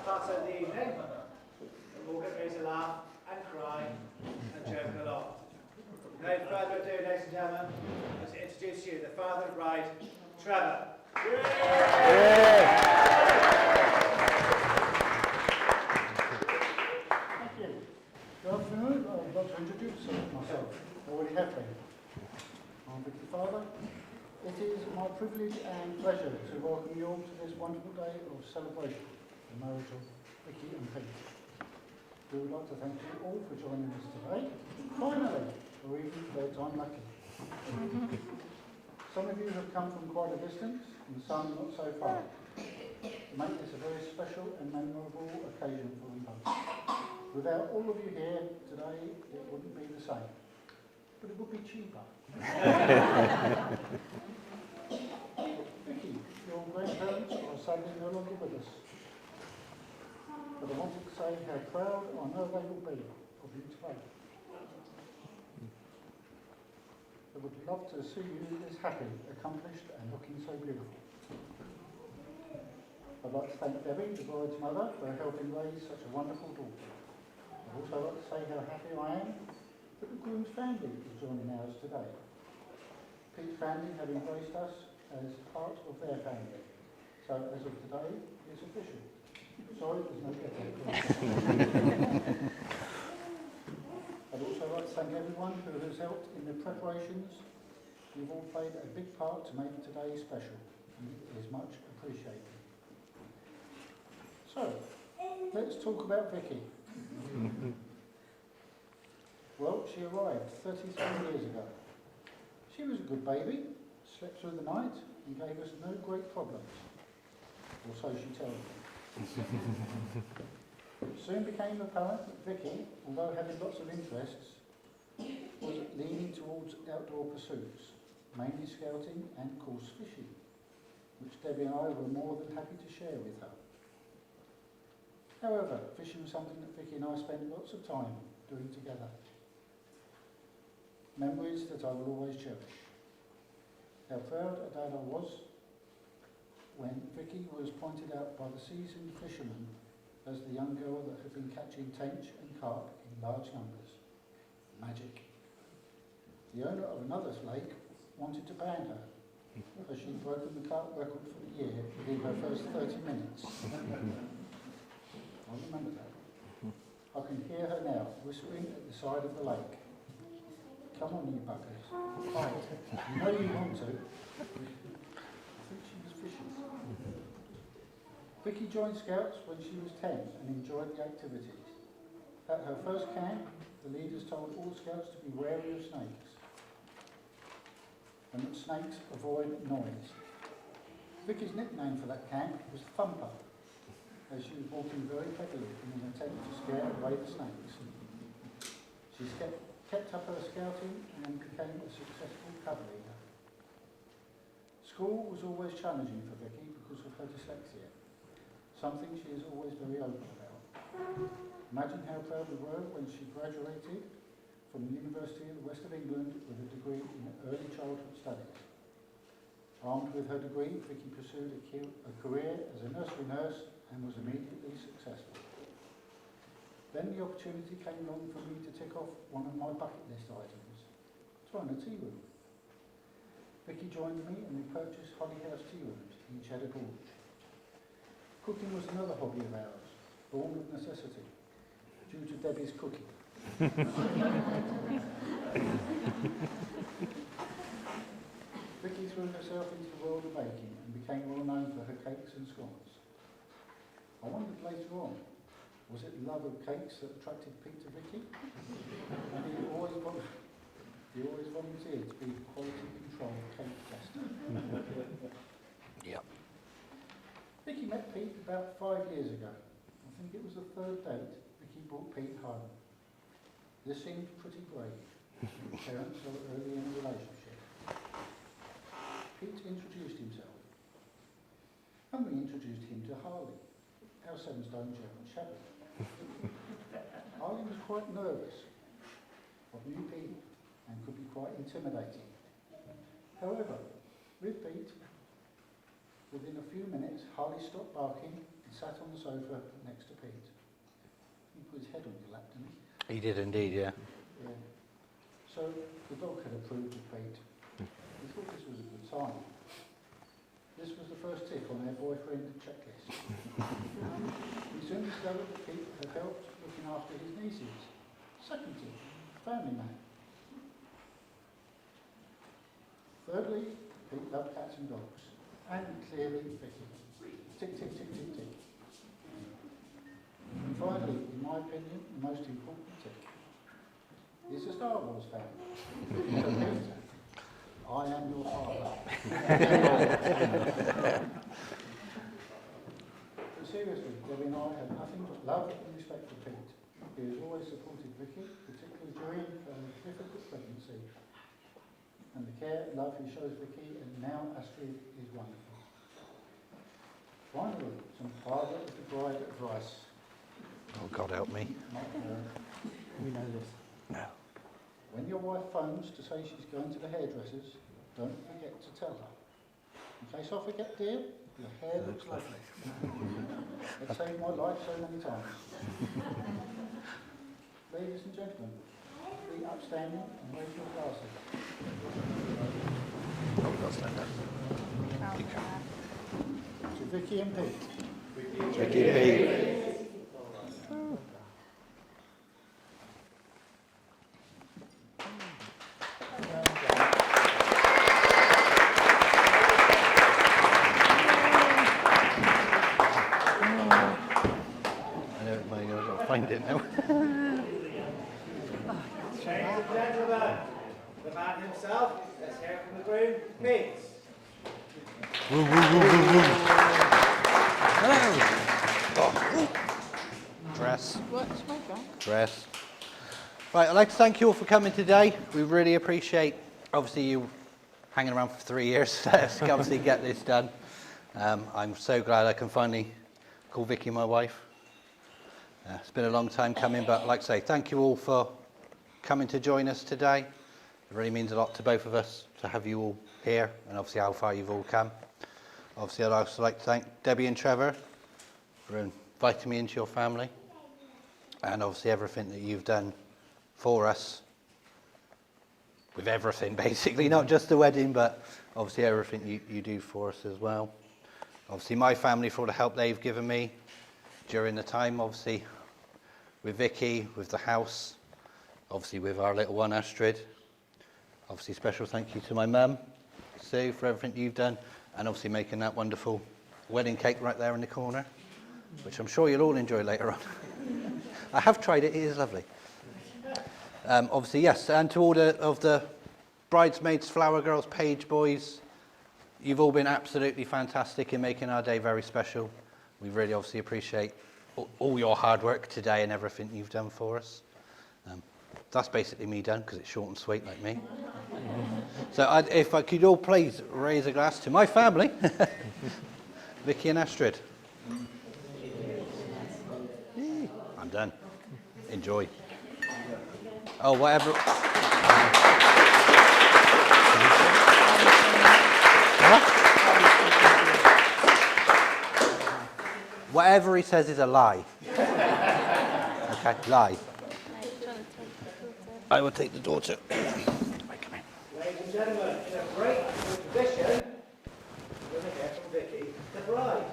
part of the evening. We'll get ready to laugh and cry and joke a lot. No further ado, ladies and gentlemen, let's introduce you, the father of the bride, Trevor. Thank you. Good afternoon. I'd like to introduce myself. I already have been. I'm Vicky's father. It is my privilege and pleasure to welcome you all to this wonderful day of celebration, the marriage of Vicky and Pete. We would like to thank you all for joining us today, finally, or even third time lucky. Some of you have come from quite a distance, and some not so far, to make this a very special and memorable occasion for you both. Without all of you here today, it wouldn't be the same, but it would be cheaper. Vicky, your grandparents are sadly no longer with us, but I wanted to say how proud I know they will be of you today. I would love to see you this happy, accomplished and looking so beautiful. I'd like to thank Debbie, the bride's mother, for helping raise such a wonderful daughter. I'd also like to say how happy I am that the groom's family is joining ours today. Pete's family have embraced us as part of their family, so as of today, it's official. Sorry, there's no getting. I'd also like to thank everyone who has helped in the preparations. You've all played a big part to make today special, and it is much appreciated. So, let's talk about Vicky. Well, she arrived 33 years ago. She was a good baby, slept through the night, and gave us no great problems. Or so she tells me. It soon became apparent that Vicky, although having lots of interests, was leaning towards outdoor pursuits, mainly scouting and coarse fishing, which Debbie and I were more than happy to share with her. However, fishing was something that Vicky and I spent lots of time doing together. Memories that I will always cherish. How proud a dad I was when Vicky was pointed out by the seasoned fisherman as the young girl that had been catching tench and carp in large numbers. Magic. The owner of another lake wanted to ban her, as she'd broken the carp record for the year within her first 30 minutes. I remember that. I can hear her now, whispering at the side of the lake. Come on, you buggers. Fight. You know you want to. I think she was fishing. Vicky joined Scouts when she was 10 and enjoyed the activities. At her first camp, the leaders told all Scouts to be wary of snakes and that snakes avoid noise. Vicky's nickname for that camp was Thumper, as she was walking very heavily in an attempt to scare away the snakes. She kept up her scouting and then became a successful cub leader. School was always challenging for Vicky because of her dyslexia, something she is always very open about. Imagine how proud we were when she graduated from the University of the West of England with a degree in early childhood studies. Armed with her degree, Vicky pursued a career as a nursery nurse and was immediately successful. Then the opportunity came along for me to tick off one of my bucket list items, to own a tea room. Vicky joined me and we purchased Holly House tea rooms in Cheddar Gorge. Cooking was another hobby of ours, born of necessity, due to Debbie's cooking. Vicky threw herself into the world of baking and became well known for her cakes and scones. I wondered later on, was it love of cakes that attracted Pete to Vicky? And he always volunteered to be quality control cake tester. Yep. Vicky met Pete about 5 years ago. I think it was the third date Vicky brought Pete home. This seemed pretty brave. Parents so early in the relationship. Pete introduced himself. And we introduced him to Harley, our 7-stone German Shepherd. Harley was quite nervous of new Pete and could be quite intimidating. However, with Pete, Within a few minutes, Harley stopped barking and sat on the sofa next to Pete. He put his head on your lap, didn't he? He did indeed, yeah. Yeah. So the dog had approved of Pete. He thought this was a good sign. This was the first tick on their boyfriend checklist. We soon discovered that Pete had helped looking after his nieces. Second tick, family man. Thirdly, Pete loved cats and dogs. And clearly Vicki. Tick, tick, tick, tick, tick. And finally, in my opinion, the most important tick. He's a Star Wars fan. So Peter, I am your father. But seriously, Debbie and I have nothing but love and respect for Pete. He has always supported Vicki, particularly during her difficult pregnancy. And the care and love he shows Vicki and now Astrid is wonderful. Finally, some father of the bride advice. Oh, God help me. We know this. No. When your wife phones to say she's going to the hairdresser's, don't forget to tell her. In case I forget, dear, your hair looks lovely. It saved my life so many times. Ladies and gentlemen, be upstanding and raise your glasses. Oh, we've got to stand up. To Vicki and Pete. Vicki and Pete. I know it may, I've got to find it now. Ladies and gentlemen, the man himself, let's hear from the groom, Pete. Woo, woo, woo, woo, woo. Hello. Oh. Dress. Dress. Right, I'd like to thank you all for coming today. We really appreciate, obviously, you hanging around for 3 years to obviously get this done. I'm so glad I can finally call Vicki my wife. It's been a long time coming, but like I say, thank you all for coming to join us today. It really means a lot to both of us to have you all here, and obviously how far you've all come. Obviously, I'd also like to thank Debbie and Trevor for inviting me into your family, and obviously everything that you've done for us, with everything basically, not just the wedding, but obviously everything you do for us as well. Obviously my family for all the help they've given me during the time, obviously with Vicki, with the house, obviously with our little one Astrid. Obviously special thank you to my mum, Sue, for everything you've done, and obviously making that wonderful wedding cake right there in the corner, which I'm sure you'll all enjoy later on. I have tried it, it is lovely. Obviously, yes, and to all of the bridesmaids, flower girls, page boys, you've all been absolutely fantastic in making our day very special. We really obviously appreciate all your hard work today and everything you've done for us. That's basically me done, because it's short and sweet like me. So if I could all please raise a glass to my family, Vicki and Astrid. I'm done. Enjoy. Oh, whatever. Whatever he says is a lie. Okay, lie. I will take the daughter. Ladies and gentlemen, in a great tradition, we're going to hear from Vicki, the bride.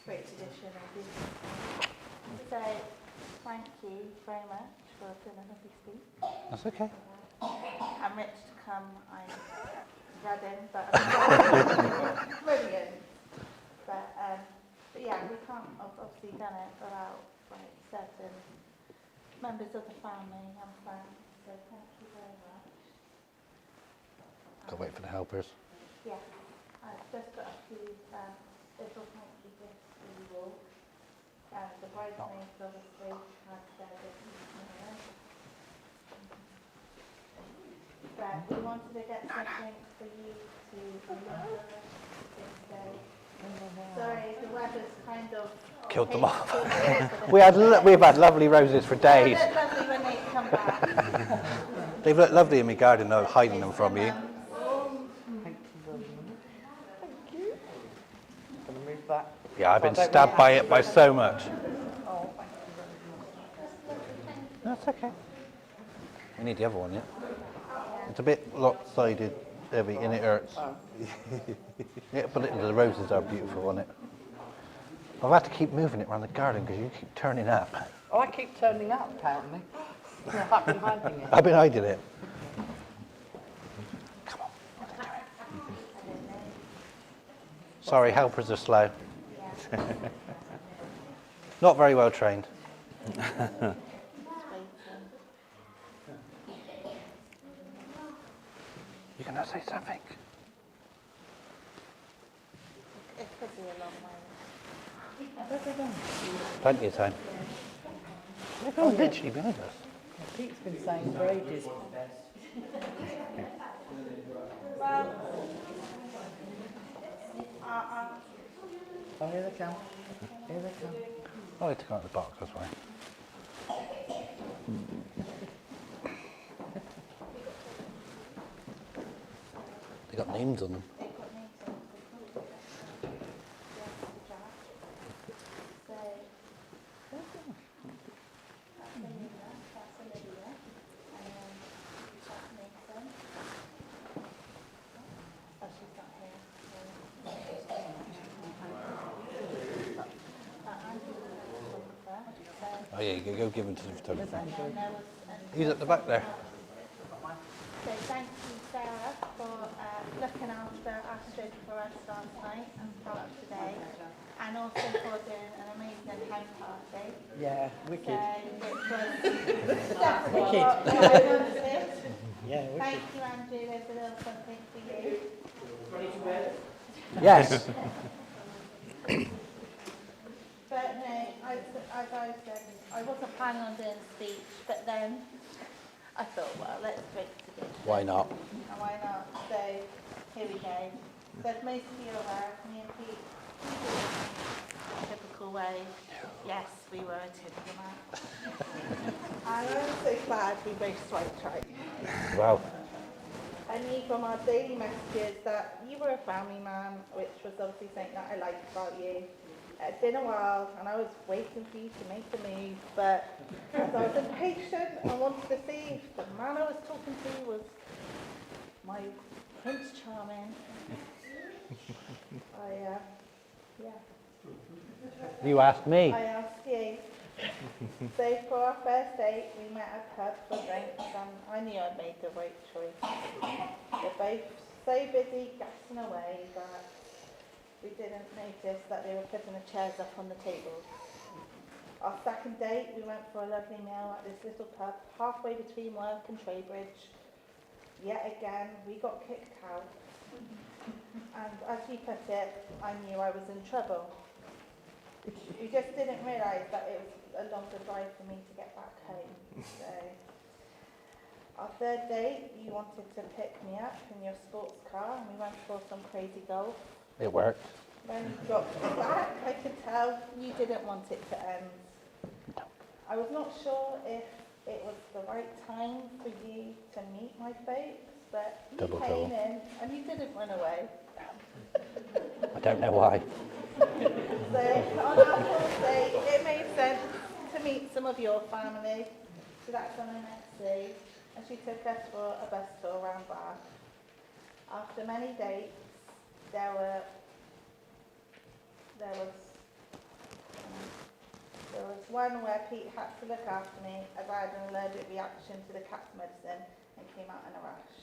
Great tradition, I do. So, thank you very much for doing a lovely speech. That's okay. I'm rich to come, I'm dreading, but brilliant. But yeah, we can't have obviously done it without like certain members of the family and friends. So thank you very much. Can't wait for the helpers. Yeah, I've just got a few little thank you gifts for you all. The bridesmaids obviously had their business tomorrow. But we wanted to get something for you to remember this day Sorry, the weather's kind of Killed them off. killed it. We've had lovely roses for days. They look lovely when they come back. They've looked lovely in my garden, though, hiding them from you. Thank you. Gonna move that. Yeah, I've been I don't stabbed really by have it by so much. Oh, thank you very much. That's okay. We need the other one, yeah? It's a bit lopsided, heavy, and it hurts. Yeah, but the roses are beautiful on it. I've had to keep moving it around the garden because you keep turning up. Oh, I keep turning up, apparently. I've been hiding it. I've been hiding it. Come on, what are you doing? Sorry, helpers are slow. Not very well trained. You gonna say something? It could be a long way. Plenty of time. They're going literally behind us. Pete's been saying for ages. Well, Oh, here they come. Here they come. Oh, they took out the box, that's why. They got names on them. Oh yeah, you can go give them to the photographer. He's at the back there. So thank you, Sarah, for looking after Astrid for us last night and part of today, and also for doing an amazing house party. Yeah, wicked. So, which was definitely Wicked. what I wanted. Yeah, wicked. Thank you, Andrew. There's a little something for you. Yes. But no, as I said, I wasn't planning on doing a speech, but then I thought, well, let's break together. Why not? And why not? So here we go. So as most of you are aware, me and Pete, we did it in a typical way. Yes, we were a typical match. And I'm so glad we both swiped right. Wow. I knew from our daily messages that you were a family man, which was obviously something that I liked about you. It's been a while, and I was waiting for you to make the move, but as I was impatient, I wanted to see if the man I was talking to was my Prince Charming. Yeah. You asked me. I asked you. So for our first date, we met at a pub for drinks, and I knew I'd made the right choice. We're both so busy gassing away that we didn't notice that they were putting the chairs up on the tables. Our second date, we went for a lovely meal at this little pub halfway between work and Trowbridge. Yet again, we got kicked out. And as you put it, I knew I was in trouble. We just didn't realise that it was a longer drive for me to get back home. So, our third date, you wanted to pick me up in your sports car, and we went for some crazy golf. It worked. When you got back, I could tell you didn't want it to end. I was not sure if it was the right time for you to meet my folks, but you Double came trouble. in and you didn't run away. I don't know why. So on our fourth date, it made sense to meet some of your family. So that's on the next day. And she took us for a bus tour around Bath. After many dates, there was one where Pete had to look after me as I had an allergic reaction to the cat's medicine and came out in a rash.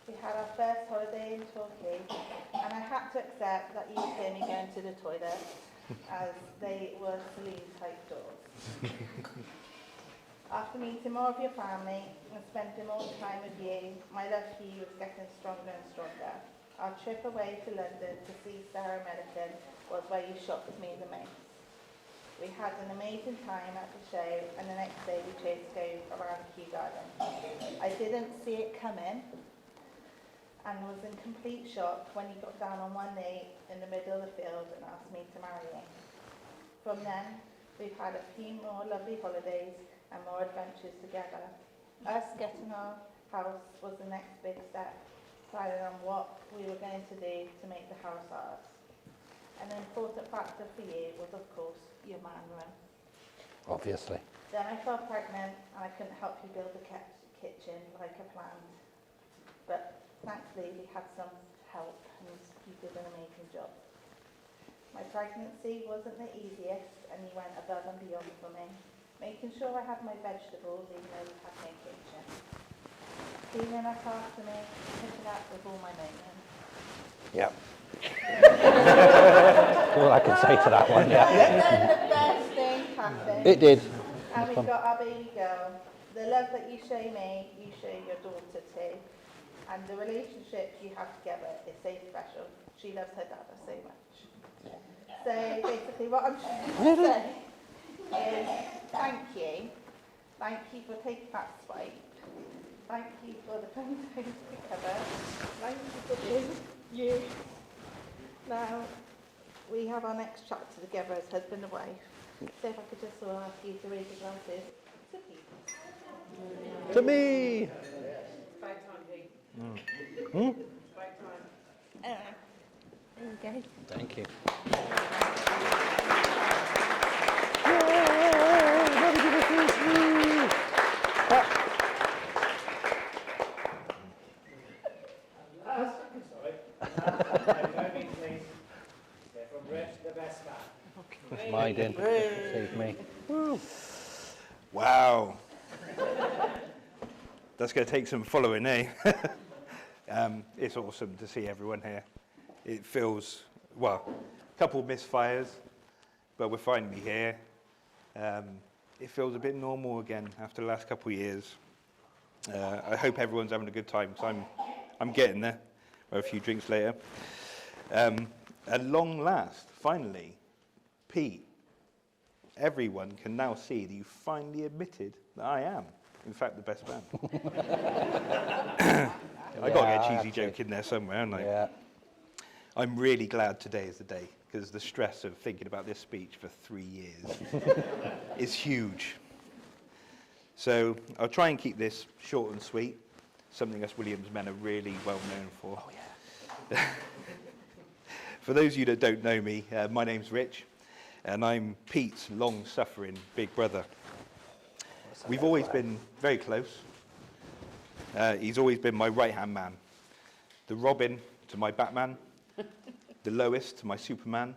We had our first holiday in Torquay, and I had to accept that you would hear me going to the toilet as they were saloon-type doors. After meeting more of your family and spending more time with you, my love for you was getting stronger and stronger. Our trip away to London to see Sarah Millican was where you shocked me the most. We had an amazing time at the show, and the next day we chose to go around Kew Garden. I didn't see it coming, and was in complete shock when he got down on one knee in the middle of the field and asked me to marry him. From then, we've had a few more lovely holidays and more adventures together. Us getting our house was the next big step, deciding on what we were going to do to make the house ours. An important factor for you was, of course, your man room. Obviously. Then I fell pregnant and I couldn't help you build the kitchen like I planned. But thankfully we had some help and you did an amazing job. My pregnancy wasn't the easiest and you went above and beyond for me, making sure I had my vegetables even though we had no kitchen. Cleaning up after me, picking up with all my moments. Yep. All I can say to that one, yeah. Then the best thing happened. It did. And we got our baby girl. The love that you show me, you show your daughter too. And the relationship you have together is so special. She loves her dad so much. So basically what I'm trying to say is thank you. Thank you for taking that swipe. Thank you for the fun times together. Thank you for being you. Now, we have our next chapter together as husband and wife. So if I could just sort of ask you to raise your glasses to Pete. To me. Back time, Pete. Hmm? Back time. There you go. Thank you. Sorry. I mean, please. They're from Rich, the best man. That's my din. Save me. Wow. That's going to take some following, eh? It's awesome to see everyone here. It feels, well, a couple of misfires, but we're finally here. It feels a bit normal again after the last couple of years. I hope everyone's having a good time, because I'm getting there. A few drinks later. At long last, finally, Pete, everyone can now see that you finally admitted that I am, in fact, the best man. I got to get a cheesy joke in there somewhere, haven't I? Yeah. I'm really glad today is the day, because the stress of thinking about this speech for 3 years is huge. So I'll try and keep this short and sweet, something us Williams men are really well known for. Oh, yeah. For those of you that don't know me, my name's Rich, and I'm Pete's long-suffering big brother. We've always been very close. He's always been my right-hand man. The Robin to my Batman, the Lois to my Superman.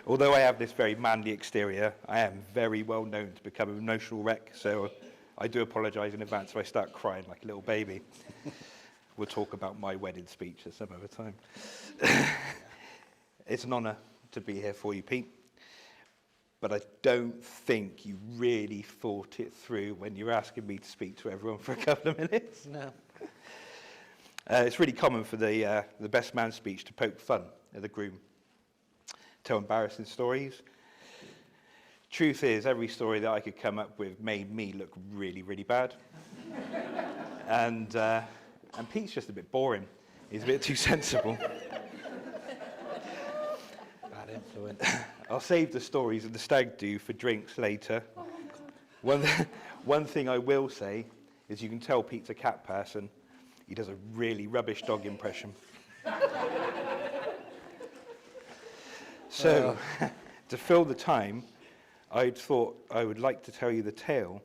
Although I have this very manly exterior, I am very well known to become an emotional wreck, so I do apologise in advance if I start crying like a little baby. We'll talk about my wedding speech at some other time. It's an honour to be here for you, Pete. But I don't think you really thought it through when you're asking me to speak to everyone for a couple of minutes. No. It's really common for the best man speech to poke fun at the groom, tell embarrassing stories. Truth is, every story that I could come up with made me look really, really bad. And Pete's just a bit boring. He's a bit too sensible. Bad influence. I'll save the stories of the stag do for drinks later. One thing I will say is you can tell Pete's a cat person. He does a really rubbish dog impression. So, to fill the time, I thought I would like to tell you the tale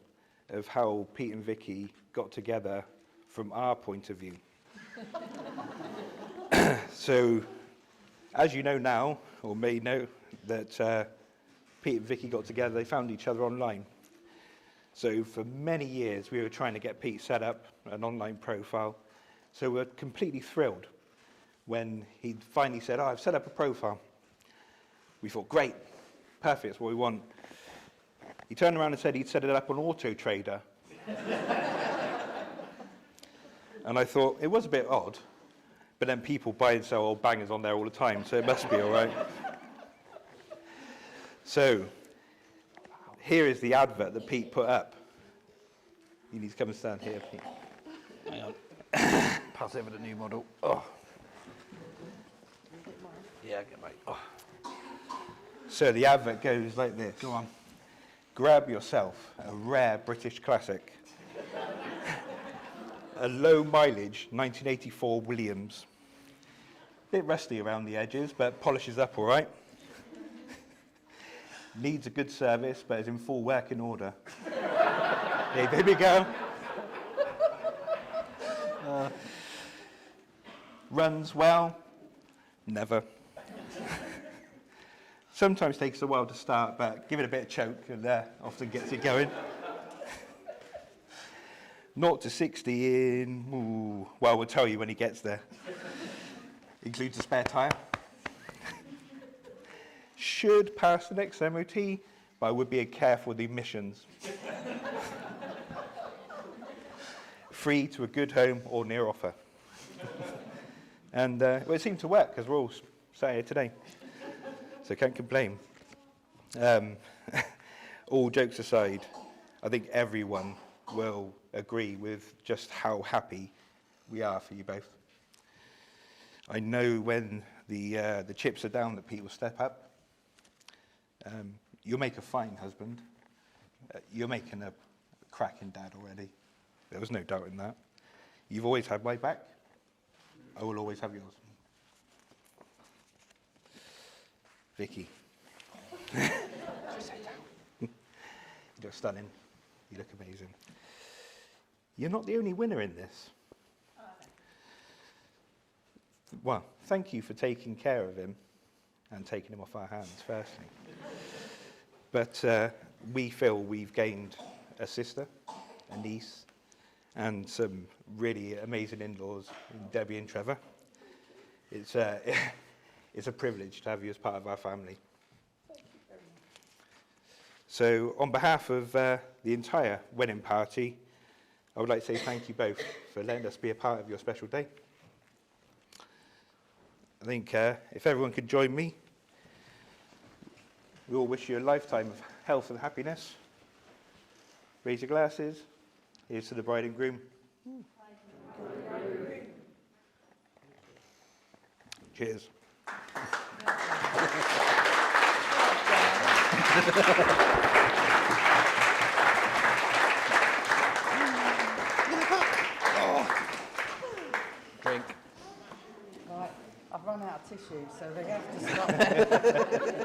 of how Pete and Vicki got together from our point of view. So, as you know now, or may know, that Pete and Vicki got together, they found each other online. So for many years, we were trying to get Pete set up an online profile. So we're completely thrilled when he finally said, I've set up a profile. We thought, great, perfect, that's what we want. He turned around and said he'd set it up on Auto Trader. And I thought, it was a bit odd, but then people buy and sell old bangers on there all the time, so it must be all right. So, here is the advert that Pete put up. You need to come and stand here, Pete. Hang on. Pass over the new model. Oh. Yeah, get mate. Oh. So the advert goes like this. Go on. Grab yourself a rare British classic. A low mileage 1984 Williams. Bit rusty around the edges, but polishes up all right. Needs a good service, but is in full working order. Hey, baby girl. Runs well? Never. Sometimes takes a while to start, but give it a bit of choke and often gets it going. 0 to 60 in, well, we'll tell you when he gets there. Includes a spare tyre. Should pass the next MOT, but I would be careful with the emissions. Free to a good home or near offer. And well, it seemed to work because we're all sat here today. So can't complain. All jokes aside, I think everyone will agree with just how happy we are for you both. I know when the chips are down that Pete will step up. You'll make a fine husband. You're making a cracking dad already. There was no doubt in that. You've always had my back. I will always have yours. Vicki. You look stunning. You look amazing. You're not the only winner in this. Well, thank you for taking care of him and taking him off our hands, firstly. But we feel we've gained a sister, a niece, and some really amazing in-laws, Debbie and Trevor. It's a privilege to have you as part of our family. So on behalf of the entire wedding party, I would like to say thank you both for letting us be a part of your special day. I think if everyone could join me, we all wish you a lifetime of health and happiness. Raise your glasses. Here's to the bride and groom. Cheers. Drink. Right, I've run out of tissue, so they have to stop.